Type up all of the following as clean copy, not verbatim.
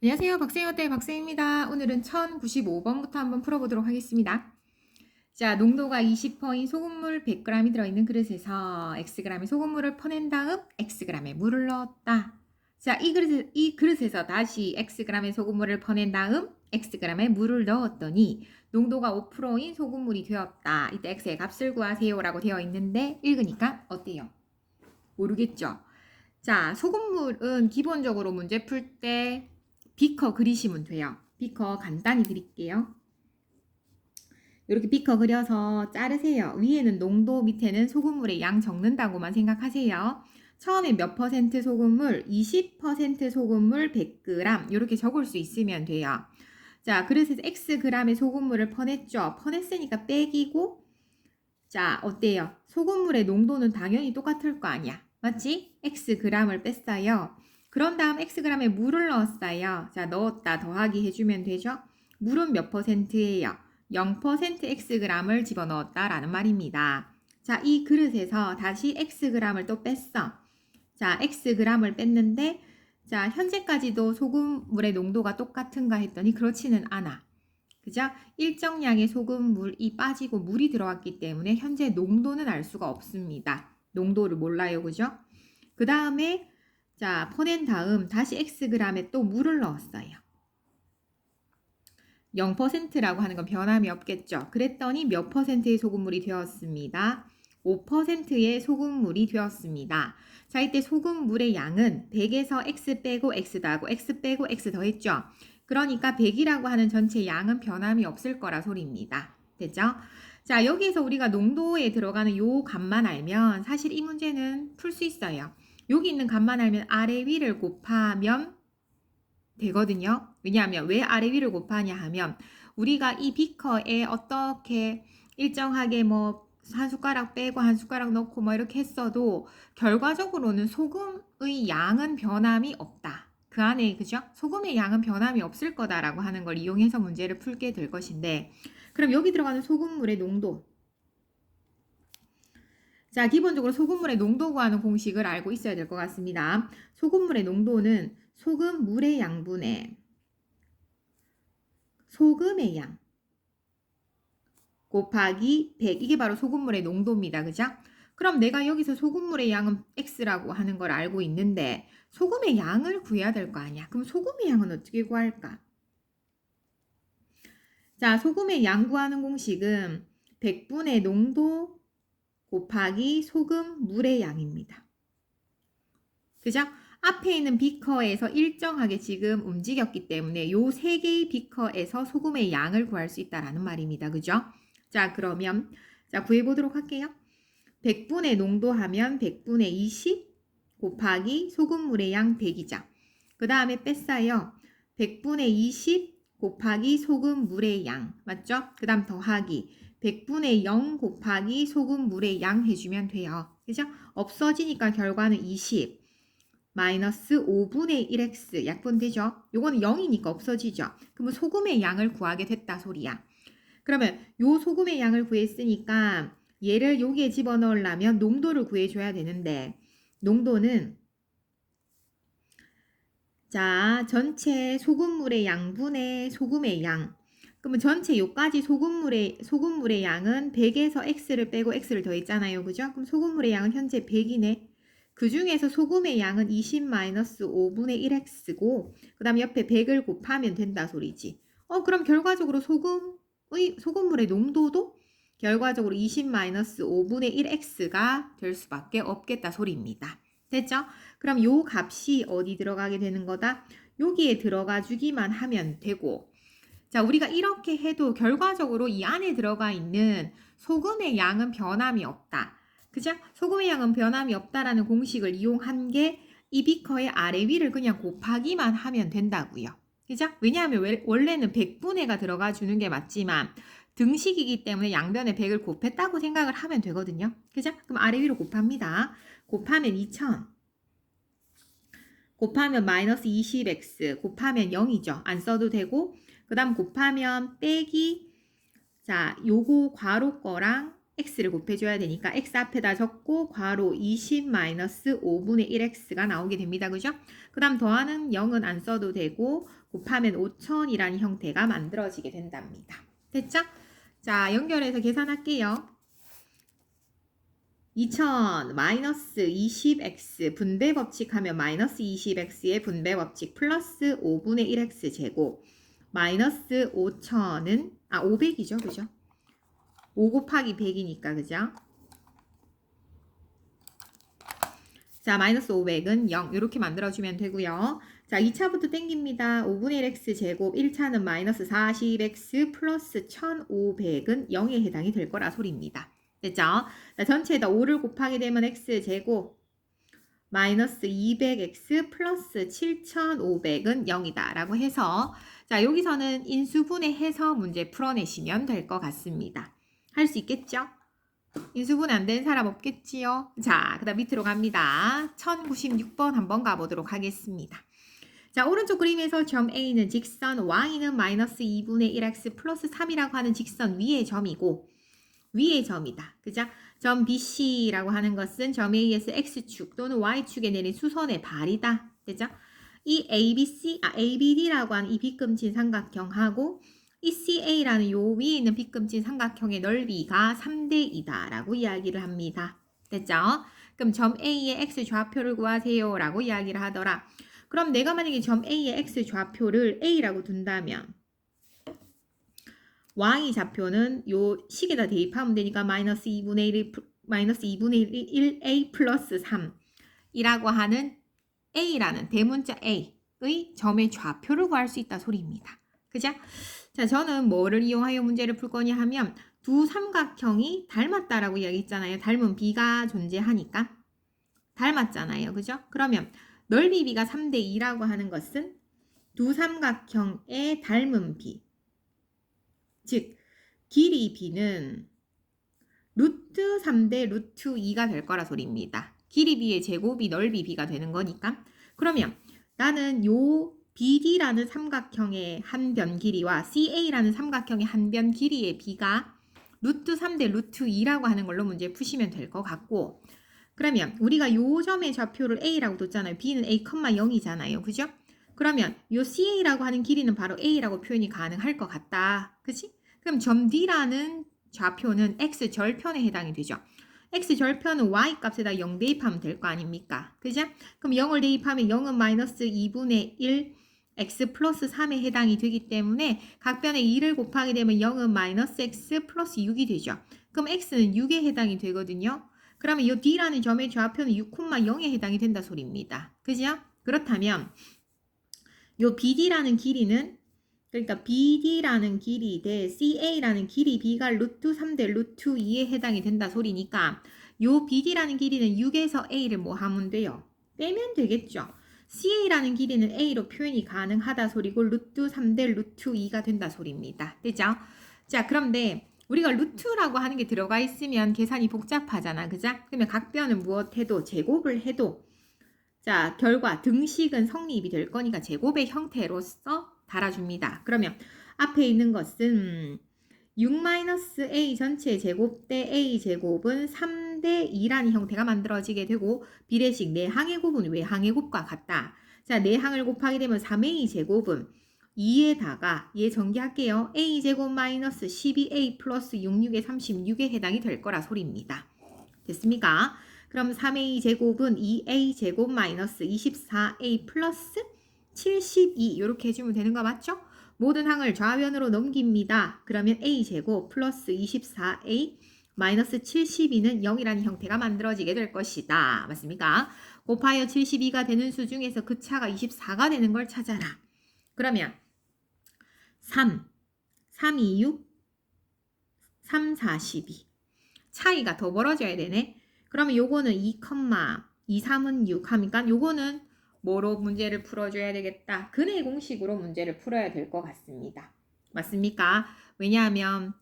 안녕하세요. 박쌤어때 박쌤입니다. 오늘은 1095번부터 한번 풀어보도록 하겠습니다. 자, 농도가 20%인 소금물 100g이 들어있는 그릇에서 Xg의 소금물을 퍼낸 다음 Xg의 물을 넣었다. 자, 이 그릇에서 다시 Xg의 소금물을 퍼낸 다음 Xg의 물을 넣었더니 농도가 5%인 소금물이 되었다. 이때 X의 값을 구하세요 라고 되어 있는데 읽으니까 어때요? 모르겠죠? 자, 소금물은 기본적으로 문제 풀 때 비커 그리시면 돼요. 비커 간단히 그릴게요. 이렇게 비커 그려서 자르세요. 위에는 농도, 밑에는 소금물의 양 적는다고만 생각하세요. 처음에 몇 퍼센트 소금물, 20% 소금물 100g 이렇게 적을 수 있으면 돼요. 자, 그래서 Xg의 소금물을 퍼냈죠. 퍼냈으니까 빼기고, 자, 어때요? 소금물의 농도는 당연히 똑같을 거 아니야. 맞지? Xg을 뺐어요. 그런 다음 Xg에 물을 넣었어요. 자, 넣었다 더하기 해주면 되죠? 물은 몇 퍼센트예요? 0% Xg을 집어넣었다라는 말입니다. 자, 이 그릇에서 다시 Xg을 또 뺐어. 자, Xg을 뺐는데, 자, 현재까지도 소금물의 농도가 똑같은가 했더니 그렇지는 않아. 그죠? 일정량의 소금물이 빠지고 물이 들어왔기 때문에 현재 농도는 알 수가 없습니다. 농도를 몰라요. 그죠? 그 다음에 자, 퍼낸 다음 다시 Xg에 또 물을 넣었어요. 0%라고 하는 건 변함이 없겠죠. 그랬더니 몇 퍼센트의 소금물이 되었습니다. 5%의 소금물이 되었습니다. 자, 이때 소금물의 양은 100에서 X 빼고 X 더하고 X 빼고 X 더했죠. 그러니까 100이라고 하는 전체 양은 변함이 없을 거라 소리입니다. 됐죠? 자, 여기에서 우리가 농도에 들어가는 요 값만 알면 사실 이 문제는 풀 수 있어요. 여기 있는 값만 알면 아래 위를 곱하면 되거든요. 왜냐하면 왜 아래 위를 곱하냐 하면 우리가 이 비커에 어떻게 일정하게 뭐 한 숟가락 빼고 한 숟가락 넣고 뭐 이렇게 했어도 결과적으로는 소금의 양은 변함이 없다. 그 안에 그죠? 소금의 양은 변함이 없을 거다라고 하는 걸 이용해서 문제를 풀게 될 것인데 그럼 여기 들어가는 소금물의 농도 자, 기본적으로 소금물의 농도 구하는 공식을 알고 있어야 될 것 같습니다. 소금물의 농도는 소금 물의 양분의 소금의 양 곱하기 100 이게 바로 소금물의 농도입니다. 그죠? 그럼 내가 여기서 소금물의 양은 X라고 하는 걸 알고 있는데 소금의 양을 구해야 될 거 아니야. 그럼 소금의 양은 어떻게 구할까? 자, 소금의 양 구하는 공식은 100분의 농도 곱하기 소금 물의 양입니다. 그죠? 앞에 있는 비커에서 일정하게 지금 움직였기 때문에 요 세 개의 비커에서 소금의 양을 구할 수 있다라는 말입니다. 그죠? 자, 그러면 자, 구해 보도록 할게요. 100분의 농도 하면 100분의 20 곱하기 소금물의 양 100이죠. 그 다음에 뺐어요. 100분의 20 곱하기 소금물의 양. 맞죠? 그 다음 더하기 100분의 0 곱하기 소금물의 양 해주면 돼요. 그죠? 없어지니까 결과는 20 마이너스 5분의 1x 약분되죠? 요거는 0이니까 없어지죠? 그러면 소금의 양을 구하게 됐다 소리야. 그러면 요 소금의 양을 구했으니까 얘를 여기에 집어넣으려면 농도를 구해줘야 되는데 농도는 자 전체 소금물의 양분의 소금의 양 그러면 전체 요까지 소금물의 양은 100에서 x를 빼고 x를 더했잖아요. 그죠? 그럼 소금물의 양은 현재 100이네. 그 중에서 소금의 양은 20-5분의 1x고 그 다음 옆에 100을 곱하면 된다 소리지. 그럼 결과적으로 소금물의 농도도 결과적으로 20-5분의 1x가 될 수밖에 없겠다 소리입니다. 됐죠? 그럼 요 값이 어디 들어가게 되는 거다? 여기에 들어가 주기만 하면 되고 자, 우리가 이렇게 해도 결과적으로 이 안에 들어가 있는 소금의 양은 변함이 없다. 그죠? 소금의 양은 변함이 없다라는 공식을 이용한 게 이 비커의 아래 위를 그냥 곱하기만 하면 된다고요. 그죠? 왜냐하면 원래는 100분의가 들어가 주는 게 맞지만 등식이기 때문에 양변에 100을 곱했다고 생각을 하면 되거든요. 그죠? 그럼 아래 위로 곱합니다. 곱하면 2000 곱하면 마이너스 20x 곱하면 0이죠. 안 써도 되고 그 다음 곱하면 빼기 자 요거 괄호 거랑 x를 곱해줘야 되니까 x 앞에다 적고 괄호 20 마이너스 5분의 1x가 나오게 됩니다. 그죠? 그 다음 더하는 0은 안 써도 되고 곱하면 5000이라는 형태가 만들어지게 된답니다. 됐죠? 자, 연결해서 계산할게요. 2000 마이너스 20x 분배 법칙 하면 마이너스 20x의 분배 법칙 플러스 5분의 1x 제곱 마이너스 5000은 500이죠. 그죠? 5 곱하기 100이니까 그죠? 자, 마이너스 500은 0 이렇게 만들어주면 되고요. 자, 2차부터 땡깁니다. 5분의 1x 제곱 1차는 마이너스 40x 플러스 1500은 0에 해당이 될 거라 소리입니다. 됐죠? 자, 전체에다 5를 곱하게 되면 x 제곱 마이너스 200x 플러스 7500은 0이다 라고 해서 자, 여기서는 인수분해해서 문제 풀어내시면 될 것 같습니다. 할 수 있겠죠? 인수분해 안 된 사람 없겠지요? 자, 그 다음 밑으로 갑니다. 1096번 한번 가보도록 하겠습니다. 자, 오른쪽 그림에서 점 A는 직선, Y는 마이너스 2분의 1x 플러스 3이라고 하는 직선 위의 점이고 위의 점이다. 그죠? 점 BC라고 하는 것은 점 A에서 X축 또는 Y축에 내린 수선의 발이다. 그죠? 이 ABD라고 하는 이 빗금친 삼각형하고 이 CA라는 요 위에 있는 빗금친 삼각형의 넓이가 3대 2다 라고 이야기를 합니다. 됐죠? 그럼 점 A의 X 좌표를 구하세요 라고 이야기를 하더라. 그럼 내가 만약에 점 A의 X 좌표를 A라고 둔다면 Y 좌표는 요 식에다 대입하면 되니까 마이너스 2분의 1 A 플러스 3이라고 하는 A라는 대문자 A의 점의 좌표를 구할 수 있다 소리입니다. 그죠? 자, 저는 뭐를 이용하여 문제를 풀 거냐 하면 두 삼각형이 닮았다라고 이야기했잖아요. 닮은 B가 존재하니까. 닮았잖아요. 그죠? 그러면 넓이 B가 3대 2라고 하는 것은 두 삼각형의 닮은 B. 즉, 길이 B는 루트 3대 루트 2가 될 거라 소리입니다. 길이 B의 제곱이 넓이 B가 되는 거니까. 그러면 나는 요 BD라는 삼각형의 한 변 길이와 CA라는 삼각형의 한 변 길이의 B가 루트 3대 루트 2라고 하는 걸로 문제 푸시면 될 것 같고 그러면 우리가 요 점의 좌표를 A라고 뒀잖아요. B는 A, 0이잖아요. 그죠? 그러면 요 CA라고 하는 길이는 바로 A라고 표현이 가능할 것 같다. 그치? 그럼 점 D라는 좌표는 X절편에 해당이 되죠. X절편은 Y 값에다 0 대입하면 될 거 아닙니까? 그죠? 그럼 0을 대입하면 0은 마이너스 2분의 1 X 플러스 3에 해당이 되기 때문에 각 변에 2를 곱하게 되면 0은 마이너스 X 플러스 6이 되죠. 그럼 X는 6에 해당이 되거든요. 그러면 이 D라는 점의 좌표는 6,0에 해당이 된다 소리입니다. 그죠? 그렇다면 요 BD라는 길이는 그러니까 BD라는 길이 대 CA라는 길이 B가 루트 3대 루트 2에 해당이 된다 소리니까 요 BD라는 길이는 6에서 A를 뭐 하면 돼요? 빼면 되겠죠. CA라는 길이는 A로 표현이 가능하다 소리고 루트 3대 루트 2가 된다 소리입니다. 되죠? 자, 그런데 우리가 루트라고 하는 게 들어가 있으면 계산이 복잡하잖아. 그죠? 그러면 각 변은 무엇 해도 제곱을 해도 자, 결과 등식은 성립이 될 거니까 제곱의 형태로서 달아줍니다. 그러면 앞에 있는 것은 6-A 전체 제곱 대 A 제곱은 3대 2라는 형태가 만들어지게 되고 비례식 내항의 곱은 외항의 곱과 같다. 자, 내항을 곱하게 되면 3A 제곱은 2에다가 얘 전개할게요. A 제곱 마이너스 12A 플러스 66의 36에 해당이 될 거라 소리입니다. 됐습니까? 그럼 3A 제곱은 2A 제곱 마이너스 24A 플러스 72 이렇게 해주면 되는 거 맞죠? 모든 항을 좌변으로 넘깁니다. 그러면 A 제곱 플러스 24A 마이너스 72는 0이라는 형태가 만들어지게 될 것이다. 맞습니까? 곱하여 72가 되는 수 중에서 그 차가 24가 되는 걸 찾아라. 그러면 3, 2, 6, 3, 42 차이가 더 벌어져야 되네. 그러면 요거는 2, 2, 3은 6 하니까 요거는 뭐로 문제를 풀어줘야 되겠다? 근의 공식으로 문제를 풀어야 될 것 같습니다. 맞습니까? 왜냐하면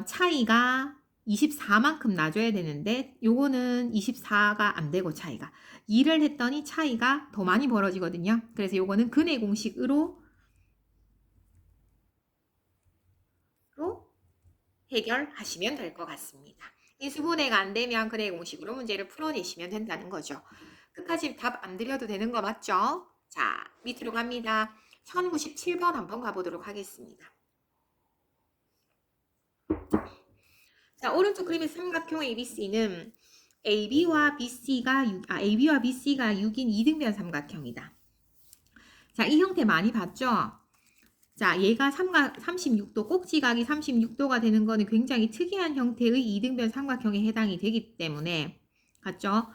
차이가 24만큼 나줘야 되는데 요거는 24가 안 되고 차이가 2를 했더니 차이가 더 많이 벌어지거든요. 그래서 요거는 근의 공식으로 해결하시면 될 것 같습니다. 인수분해가 안 되면 근해 공식으로 문제를 풀어내시면 된다는 거죠. 끝까지 답 안 드려도 되는 거 맞죠? 자, 밑으로 갑니다. 1097번 한번 가보도록 하겠습니다. 자, 오른쪽 그림의 삼각형 ABC는 AB와 BC가 6인 이등변 삼각형이다. 자, 이 형태 많이 봤죠? 자, 얘가 36도, 꼭지각이 36도가 되는 거는 굉장히 특이한 형태의 이등변 삼각형에 해당이 되기 때문에, 맞죠?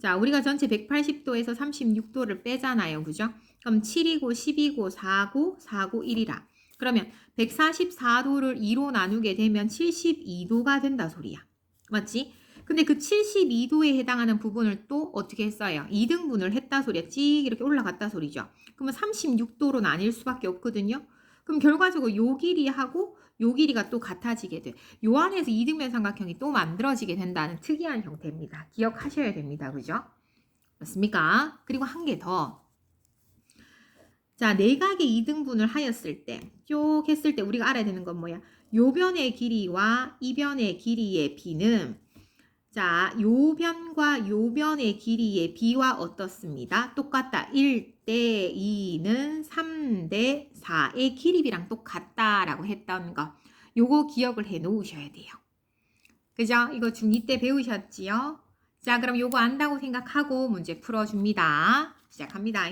자, 우리가 전체 180도에서 36도를 빼잖아요. 그죠? 그럼 7이고, 10이고, 4고, 4고, 1이라. 그러면 144도를 2로 나누게 되면 72도가 된다 소리야. 맞지? 근데 그 72도에 해당하는 부분을 또 어떻게 했어요? 2등분을 했다 소리야. 찍 이렇게 올라갔다 소리죠. 그러면 36도로 나뉠 수밖에 없거든요. 그럼 결과적으로 요 길이하고 요 길이가 또 같아지게 돼. 요 안에서 이등변 삼각형이 또 만들어지게 된다는 특이한 형태입니다. 기억하셔야 됩니다. 그죠? 맞습니까? 그리고 한 개 더. 자, 내각의 이등분을 하였을 때, 쭉 했을 때 우리가 알아야 되는 건 뭐야? 요 변의 길이와 이 변의 길이의 비는 자, 요 변과 요 변의 길이의 비와 어떻습니다? 똑같다. 1대 2는 3대 4의 길이비랑 똑같다라고 했던 거. 요거 기억을 해 놓으셔야 돼요. 그죠? 이거 중2 때 배우셨지요? 자, 그럼 요거 안다고 생각하고 문제 풀어줍니다. 시작합니다.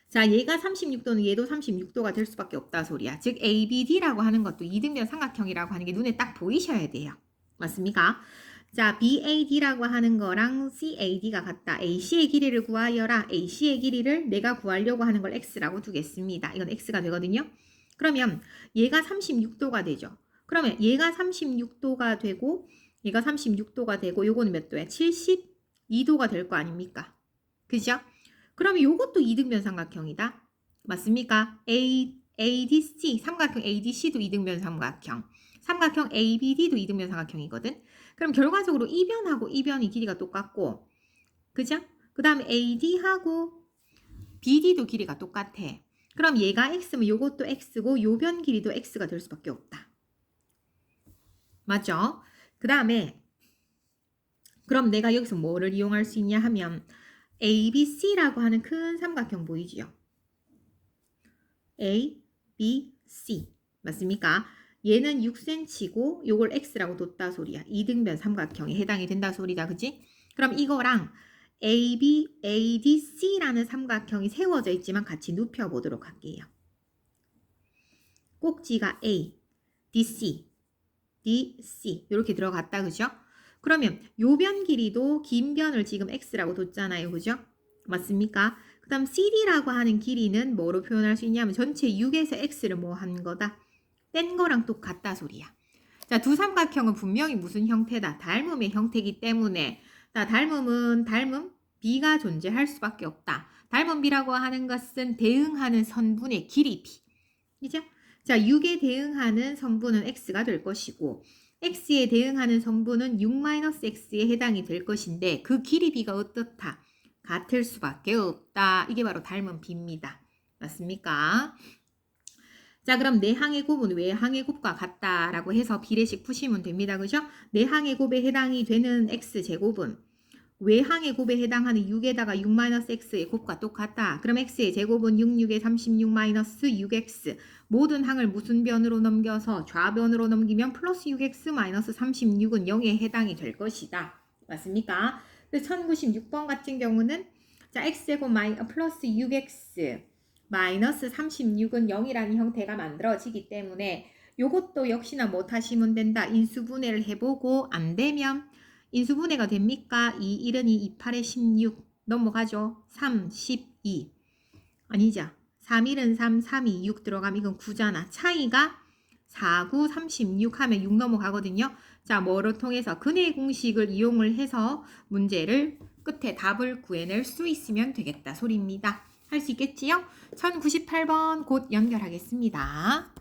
자, 얘가 36도는 얘도 36도가 될 수밖에 없다 소리야. 즉 ABD라고 하는 것도 이등변 삼각형이라고 하는 게 눈에 딱 보이셔야 돼요. 맞습니까? 자, BAD라고 하는 거랑 CAD가 같다. AC의 길이를 구하여라. AC의 길이를 내가 구하려고 하는 걸 X라고 두겠습니다. 이건 X가 되거든요. 그러면 얘가 36도가 되죠. 그러면 얘가 36도가 되고 얘가 36도가 되고 요거는 몇 도야? 72도가 될 거 아닙니까? 그죠? 그러면 요것도 이등변 삼각형이다. 맞습니까? ADC, 삼각형 ADC도 이등변 삼각형. 삼각형 ABD도 이등변 삼각형이거든. 그럼 결과적으로 이 변하고 이 변이 길이가 똑같고, 그죠? 그 다음에 AD하고 BD도 길이가 똑같아. 그럼 얘가 X면 요것도 X고 요 변 길이도 X가 될 수밖에 없다. 맞죠? 그 다음에 그럼 내가 여기서 뭐를 이용할 수 있냐 하면 ABC라고 하는 큰 삼각형 보이지요? A, B, C. 맞습니까? 얘는 6cm고 요걸 X라고 뒀다 소리야. 이등변 삼각형에 해당이 된다 소리다. 그치? 그럼 이거랑 AB, ADC라는 삼각형이 세워져 있지만 같이 눕혀보도록 할게요. 꼭지가 A, DC, DC 이렇게 들어갔다. 그죠? 그러면 요 변 길이도 긴 변을 지금 X라고 뒀잖아요. 그죠? 맞습니까? 그 다음 CD라고 하는 길이는 뭐로 표현할 수 있냐면 전체 6에서 X를 뭐 한 거다? 뗀 거랑 똑같다 소리야. 자, 두 삼각형은 분명히 무슨 형태다? 닮음의 형태이기 때문에 자, 닮음 B가 존재할 수밖에 없다. 닮음 B라고 하는 것은 대응하는 선분의 길이 B. 그죠? 자, 6에 대응하는 선분은 X가 될 것이고 X에 대응하는 선분은 6-X에 해당이 될 것인데 그 길이 B가 어떻다? 같을 수밖에 없다. 이게 바로 닮은 B입니다. 맞습니까? 자, 그럼 내항의 곱은 외항의 곱과 같다라고 해서 비례식 푸시면 됩니다. 그죠? 내항의 곱에 해당이 되는 X제곱은 외항의 곱에 해당하는 6에다가 6-x의 곱과 똑같다. 그럼 x의 제곱은 6, 6에 36-6x. 모든 항을 무슨 변으로 넘겨서 좌변으로 넘기면 플러스 6x 마이너스 36은 0에 해당이 될 것이다. 맞습니까? 1096번 같은 경우는 자, x제곱 플러스 6x 마이너스 36은 0이라는 형태가 만들어지기 때문에 요것도 역시나 뭐 하시면 된다. 인수분해를 해보고 안 되면 인수분해가 됩니까? 2, 1은 2, 2, 8에 16 넘어가죠. 3, 12 아니죠. 3, 1은 3, 3, 2, 6 들어가면 이건 9잖아. 차이가 4, 9, 36 하면 6 넘어가거든요. 자, 뭐를 통해서 근해 공식을 이용을 해서 문제를 끝에 답을 구해낼 수 있으면 되겠다 소리입니다. 할 수 있겠지요? 1098번 곧 연결하겠습니다.